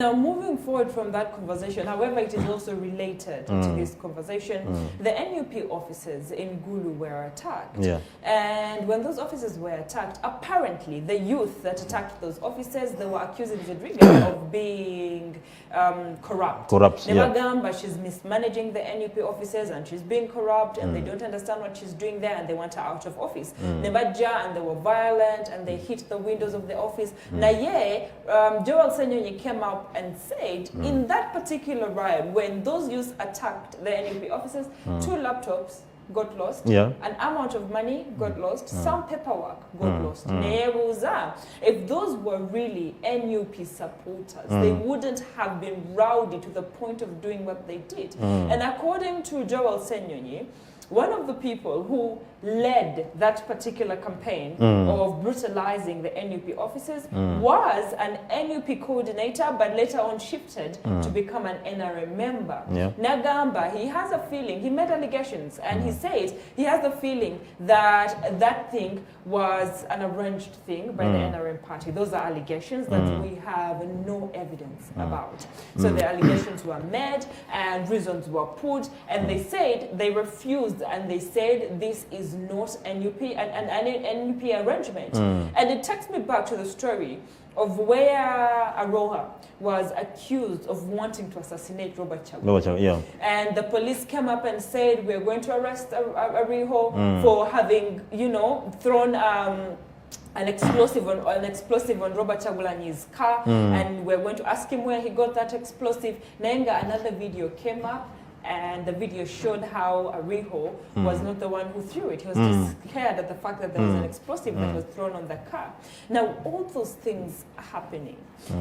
Now, moving forward from that conversation, however, it is also related to this conversation. The NUP offices in Gulu were attacked. Yeah. And when those offices were attacked, apparently the youth that attacked those offices, they were accusing Zedriga of being corrupt. Yeah. She's mismanaging the NUP offices and she's being corrupt and they don't understand what she's doing there and they want her out of office. Nebaja, and they were violent and they hit the windows of the office. Naye, Joel Senyonyi came up and said in that particular riot, when those youths attacked the NUP offices, 2 laptops got lost, an amount of money got lost, some paperwork got lost. If those were really NUP supporters, they wouldn't have been rowdy to the point of doing what they did. And according to Joel Senyonyi, one of the people who led that particular campaign of brutalizing the NUP offices was an NUP coordinator, but later on shifted to become an NRM member. Nagamba, he has a feeling, he made allegations, and he said he has a feeling that that thing was an arranged thing by the NRM party. Those are allegations that we have no evidence about. So the allegations were made and reasons were put, and they said they refused, and they said this is not NUP, an NUP arrangement. And it takes me back to the story of where Aroha was accused of wanting to assassinate Robert Chagulanyi. And the police came up and said, we're going to arrest Ariho for having, you know, thrown an explosive on Robert Chagulanyi's car, and we're going to ask him where he got that explosive. Nenga, another video came up, and the video showed how Ariho was not the one who threw it. He was just scared at the fact that there was an explosive that was thrown on the car. Now, all those things are happening.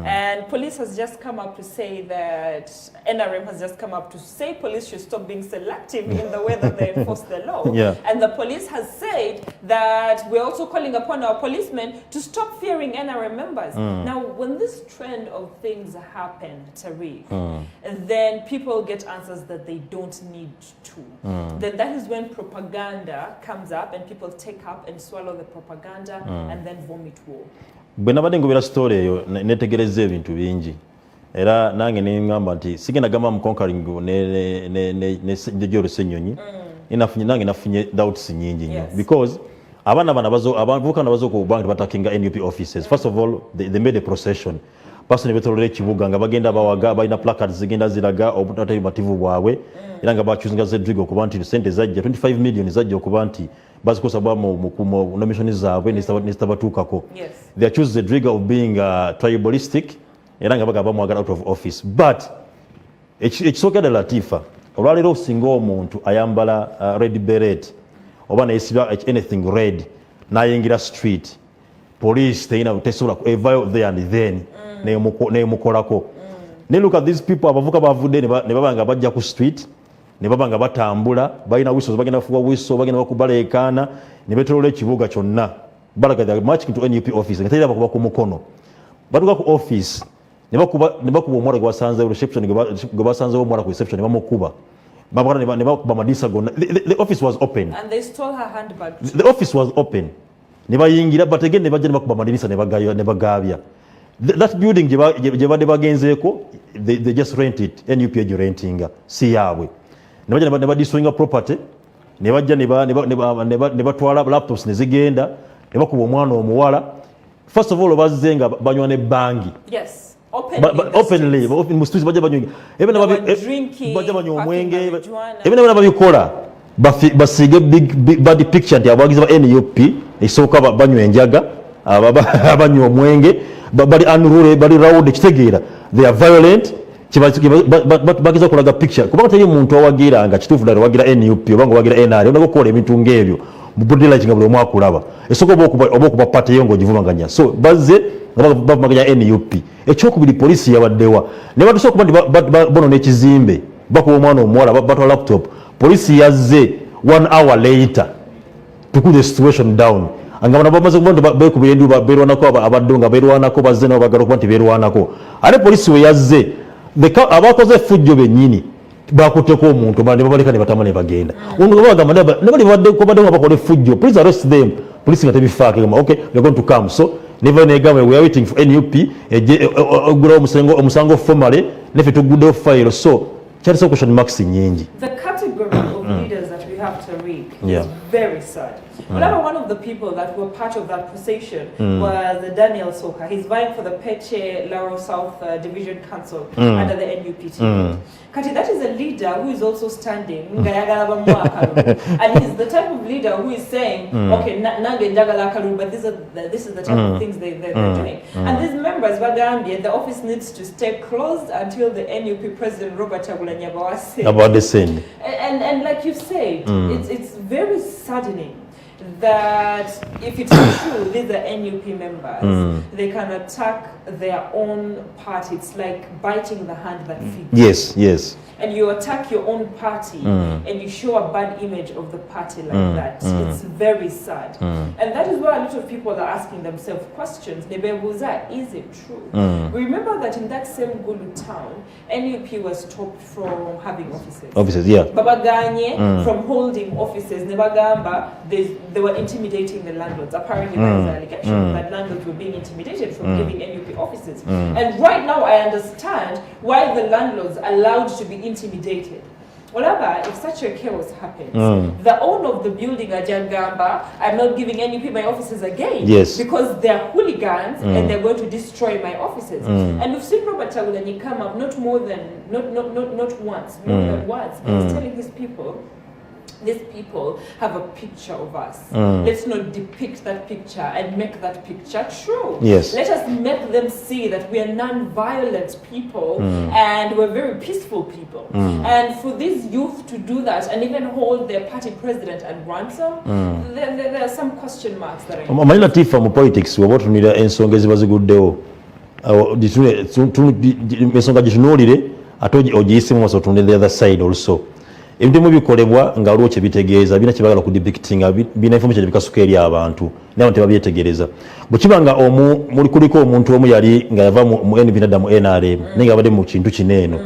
And police has just come up to say that, NRM has just come up to say police should stop being selective in the way that they enforce the law. And the police has said that we're also calling upon our policemen to stop fearing NRM members. Now, when this trend of things happen, Tariq, then people get answers that they don't need to. Then that is when propaganda comes up and people take up and swallow the propaganda and then vomit war. Bwe nabadde ngobera story eyo netegereza ebintu bingi era nange neŋŋamba nti sigenda gamba mu conquering ne Joel Senyonyi nange nafunye doubts nyingi nnyo because abavubuka bazo ku bank batakinga NUP offices. First of all, they made a procession. Person betolera ekibuga nga bagenda bawaga balina placards zigenda ziraga obutatayimativu bwabwe era nga bakyuzinga Zedriga okuba nti sente zajja 25 million zajja okuba nti bazikosa bwa mu nomination zaabwe nestabatuukako. They accuse Zedriga of being tribalistic era nga bagamba bamwagala out of office. But ekisookera Latifa olwaleero osinga omuntu ayambala red beret oba nayesiba anything red nayingira street, police tesobola evayo there and then nemukolako. Ne look at these people abavuka bavudde ne babanga bajja ku street ne babanga batambula balina whistles bagenda kufuba whistle bagenda bakubala ekaana ne betolola ekibuga kyonna balaga they marching to NUP office nga tayira bakuba ku mukono batuka ku office ne bakuba omwala gwasanze reception gwe basanze omwala ku reception ne bamukuba babagana ne bakuba madisa gonna. The office was open and they stole her handbag. The office was open ne bayingira but again ne bajja ne bakuba madisa ne bagabya. That building gye badde bagenzeeko they just rent it. NUP gye rentinga si yaabwe ne bajja ne badiswinga property ne bajja ne batwala laptops ne zigenda ne bakuba omwana omuwala. First of all bazze nga banywa ne bangi openly mu streets bajja banywa bajja banywa omwenge ebyo babikola basiige big bad picture nti abawagizi ba NUP esooka banywa enjaga abanywa omwenge bali unruly bali rowdy kitegeera they are violent bageza kulaga picture kubanga teri muntu awagiranga kituufu ddala wagira NUP oba ngaowagira NRM onako okukola ebintu ng'ebyo mu body light nga buli omu akulaba esooka oba okuba pate eyo ng'ogivumaganya so bazze nga bavumaganya NUP. Ekyokubiri poliisi yabaddewa ne batusobola okuba nti bonona ekizimbe bakuba omwana omuwala batwala laptop poliisi yazze 1 hour later to cool the situation down anga bana bamaze kuba bekubira enduba berwanako abadde nga berwanako bazze nabo bagala okuba nti berwanako ate poliisi we yazze abakoze effujjo bennyini bakuteko omuntu bane babaleka ne batama ne bagenda omuntu bagamba ne bali badde nga bakola effujjo please arrest them police nga tebifaako okay we're going to come so never negame we are waiting for NUP ogura omusango formally nefe tugudde file so kyali so question marks nyingi. The category of leaders that we have to read is very sad. Whenever one of the people that were part of that procession was Daniel Soka. He's vying for the Peche Laro South Division Council under the NUP team. Kati, that is a leader who is also standing, and he's the type of leader who is saying, okay, but this is the type of things they're doing. And these members, Bagambia, the office needs to stay closed until the NUP president, Robert Chagulanyi says. About the same. And like you said, it's very saddening that if it's true, these are NUP members, they can attack their own party. It's like biting the hand that feeds. Yes, yes. And you attack your own party and you show a bad image of the party like that. It's very sad. And that is why a lot of people are asking themselves questions. Nebebuza, is it true? Remember that in that same Gulu town, NUP was stopped from having offices. Offices, yeah. Babaganye from holding offices. Nebagamba, they were intimidating the landlords. Apparently, there was an allegation that landlords were being intimidated from giving NUP offices. And right now, I understand why the landlords are allowed to be intimidated. Whatever, if such a chaos happens, the owner of the building at Jangamba, I'm not giving NUP my offices again. Yes. Because they're hooligans and they're going to destroy my offices. And we've seen Robert Chagulanyi come up not once, but he's telling his people, these people have a picture of us. Let's not depict that picture and make that picture true. Yes. Let us make them see that we are non-violent people and we're very peaceful people. And for these youth to do that and even hold their party president at ransom, there are some question marks that are Amalina tifa mu politics we tunira ensonga eziba ziguddewo ensonga gitunuulire ate ogiyisemu maso tunde the other side also. Ebimu bikolebwa nga waliwo kye bitegeeza bina kye bagala kudepictinga bina information bikasuka eri abantu naye tebabyetegereza bwe kiba nga kuliko omuntu omu yali nga yava mu NUP nadda mu NRM naye nga abadde mu kintu kineeno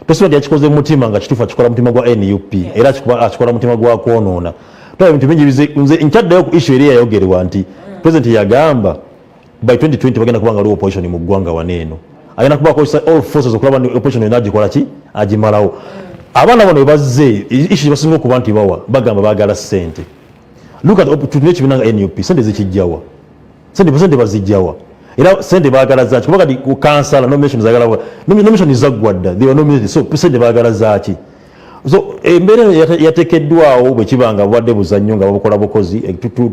tosobola nti yakikoze mu mutima nga kituufu akikola mutima gwa NUP era akikola mutima gwa kwonoona tulaba ebintu bingi nze nkyaddayo ku issue eri yayogerwa nti president yagamba by 2020 bagenda kubanga waliwo opposition mu ggwanga waneeno agenda kuba akozesa all forces okulaba nti opposition yonna agikola ki agimalawo. Abaana bano bazze ishi basinga okuba nti bagamba baagala ssente. Look at tunne ekibina nga NUP ssente zikijjawa ssente bazijjawa era ssente baagala zaaki kuba kati ku kansala nomination zaagala nomination zaggwa dda they were nominated so ssente baagala zaaki so embeera yateekeddwawo bwe kiba nga bwadde buzannyo nga babukola bukozi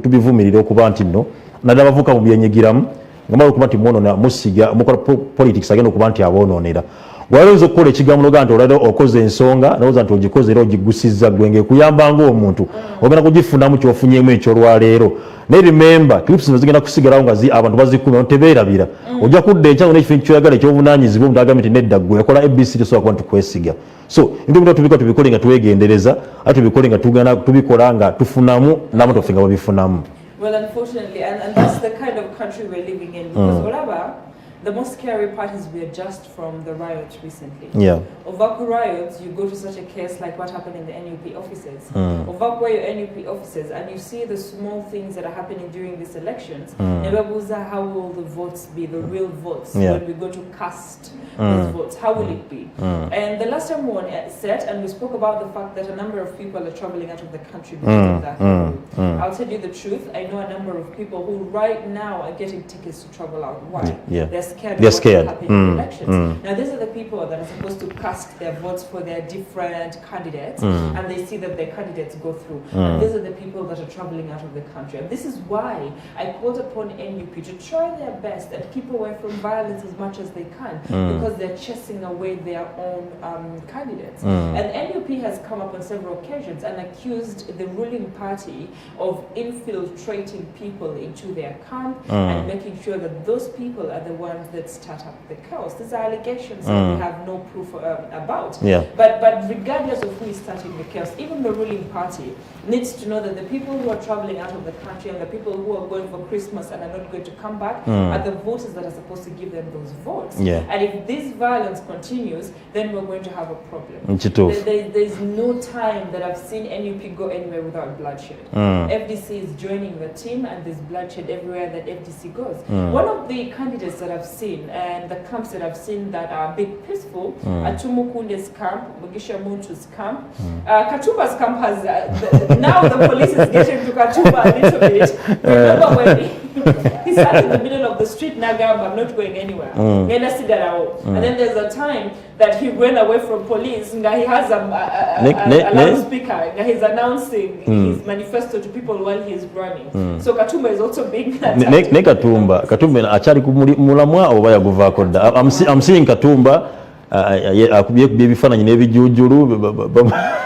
tubivumirira okuba nti nno naddala bavuka mu byenyigiramu nga mala okuba nti mwonoona musiga mukola politics agenda okuba nti aboonoonera. Waliwo okukola ekigambo noga nti olala okoze ensonga nowooza nti ogikoze era ogigusizza gwenge kuyamba ng'omuntu ogenda kugifunamu kyofunyeemu ekyolwaleero naye remember clips zino zigenda kusigalawo nga abantu bazikuuma tebeerabira ojja kudda enkyango n'ekifo kyoyagala ekyobunaanyizibwa omuntu agamba nti nedda ggwe yakola ABC tosobola kuba nti tukwesiga so ebintu bino tubikole nga twegendereza ate tubikole nga tugenda tubikola nga tufunamu n'abantu baffe nga babifunamu. Well, unfortunately, and that's the kind of country we're living in because whatever the most scary part is we are just from the riots recently. Yeah. Of riots, you go to such a case like what happened in the NUP offices. Of your NUP offices, and you see the small things that are happening during these elections. How will the votes be, the real votes, when we go to cast those votes? How will it be? And the last time we were set, and we spoke about the fact that a number of people are traveling out of the country because of that. I'll tell you the truth, I know a number of people who right now are getting tickets to travel out. Why? They're scared of what will happen in elections. Now, these are the people that are supposed to cast their votes for their different candidates, and they see that their candidates go through. And these are the people that are traveling out of the country. And this is why I called upon NUP to try their best and keep away from violence as much as they can, because they're chasing away their own candidates. And NUP has come up on several occasions and accused the ruling party of infiltrating people into their camp and making sure that those people are the ones ones that start up the chaos. These are allegations that we have no proof about. Yeah. But regardless of who is starting the chaos, even the ruling party needs to know that the people who are traveling out of the country and the people who are going for Christmas and are not going to come back are the voters that are supposed to give them those votes. Yeah. And if this violence continues, then we're going to have a problem. There's no time that I've seen NUP go anywhere without bloodshed. FDC is joining the team, and there's bloodshed everywhere that FDC goes. One of the candidates that I've seen and the camps that I've seen that are a bit peaceful are Tumukunde's camp, Mugisha Muntu's camp. Katumba's camp has, now the police is getting to Katumba a little bit. Remember when he sat in the middle of the street, Nagamba, I'm not going anywhere. And then there's a time that he ran away from police, and he has a loudspeaker, and he's announcing his manifesto to people while he's running. So Katumba is also being attacked. Katumba achali kumulamwa oba yaguvaako dda. I'm seeing Katumba akubye ebifaananyi n'ebijujulu.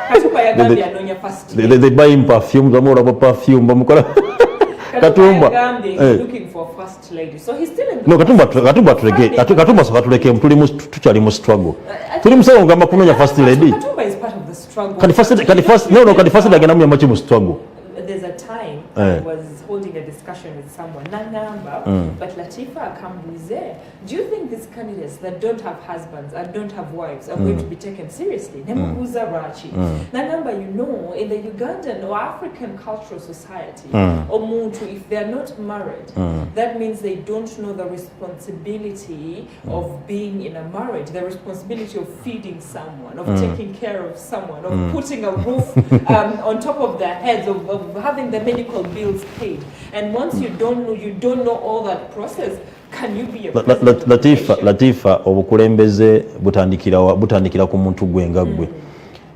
Katumba yagambye anoonya first lady. They buy him perfume, bamulaba perfume, bamukola. Katumba looking for first lady. So he's still in the no, Katumba soka tuleke tukyali mu struggle. Tuli musawo ngamba kunoonya first lady. Katumba is part of the struggle. Kati first agenda muyamba ki mu struggle. There's a time I was holding a discussion with someone, Nangamba, but Latifa Kambuze, do you think these candidates that don't have husbands and don't have wives are going to be taken seriously? Nemuguza Rachi. Nangamba, you know, in the Ugandan or African cultural society, Omuntu, if they're not married, that means they don't know the responsibility of being in a marriage, the responsibility of feeding someone, of taking care of someone, of putting a roof on top of their heads, of having the medical bills paid. And once you don't know all that process, can you be a Latifa obukulembeze butandikira ku muntu gwe nga gwe.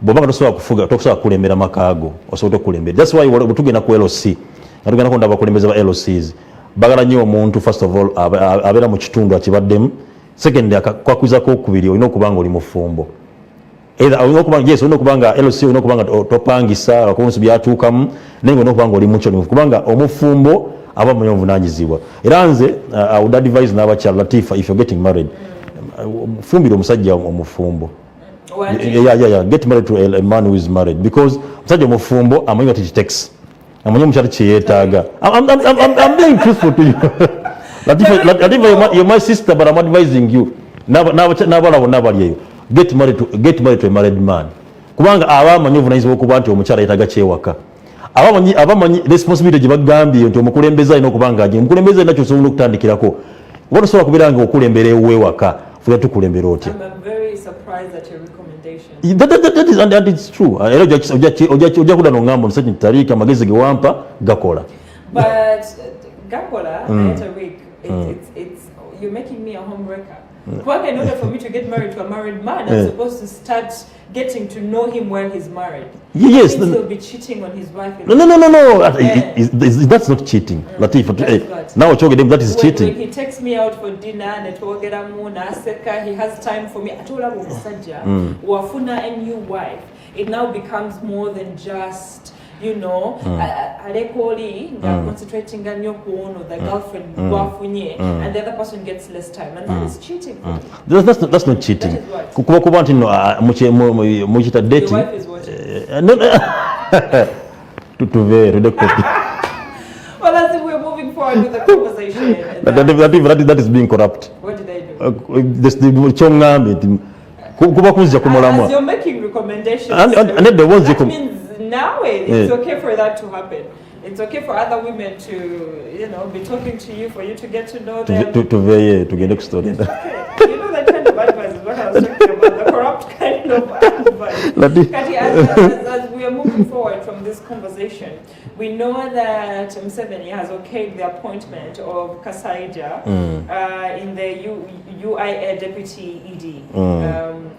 Bw'oba tosobola kufuga tosobola kulembera makaago osobola okulembera. That's why tugenda ku LC. Tugenda konda abakulembeze ba LCs. Bagala nnyo omuntu first of all abeera mu kitundu akibaddemu. Second kwakwizako okubiri olina okubanga oli mufumbo. Either olina okubanga LC olina okubanga topangisa abakunsi byatuukamu naye olina okubanga oli mukyoli kubanga omufumbo aba mumanyi obuvunaanyizibwa. Era nze I would advise n'abakyala Latifa, if you're getting married, fumbira omusajja omufumbo. Yeah, get married to a man who is married because omusajja omufumbo amanyi what it takes. Amanyi omukyala kye yeetaaga. I'm being truthful to you. Latifa, you're my sister, but I'm advising you. N'abala bonna bali eyo. Get married to a married man. Kubanga abamanyi obuvunaanyizibwa okuba nti omukyala yeetaaga kyewaka. Abamanyi responsibility gye bagambye nti omukulembeze alina okubanga aje. Omukulembeze alina ky'osobola okutandikirako. Oba tosobola kubeera nga okulembera ew'ewaka, fuba tukulembera otya. I'm very surprised at your recommendation. That is, and it's true. Era ojja kuda n'ongamba omusajja nti taliika amagezi ge wampa gakola. But Gakola, it's you're making me a homebreaker. Well, in order for me to get married to a married man, I'm supposed to start getting to know him while he's married. Yes. That means he'll be cheating on his wife. No. That's not cheating. Latif, now that is cheating. When he takes me out for dinner and he has time for me. I told him, wafuna a new wife. It now becomes more than just, you know, concentrating on your phone or the girlfriend, and the other person gets less time, and that is cheating. That's not cheating. That is what? Dating. Your wife is watching. Well, as we're moving forward with the conversation. That is being corrupt. What did I do? As you're making recommendations, that means now it's okay for that to happen. It's okay for other women to, you know, be talking to you, for you to get to know them. To get next story. Okay. You know that kind of advice is what I was talking about, the corrupt kind of advice. Kati, as we are moving forward from this conversation, we know that Museveni has okayed the appointment of Kasaija in the UIA Deputy ED.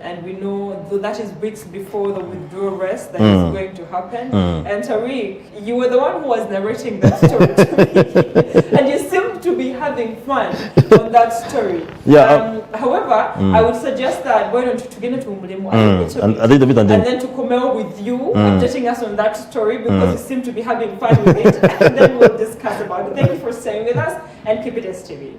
And we know that is weeks before the withdrawal rest that is going to happen. And Tariq, you were the one who was narrating that story to me. And you seemed to be having fun on that story. Yeah. However, I would suggest that why don't you get to Umulemu and then to come out with you updating us on that story because you seem to be having fun with it. And then we'll discuss about it. Thank you for staying with us and keep it STV.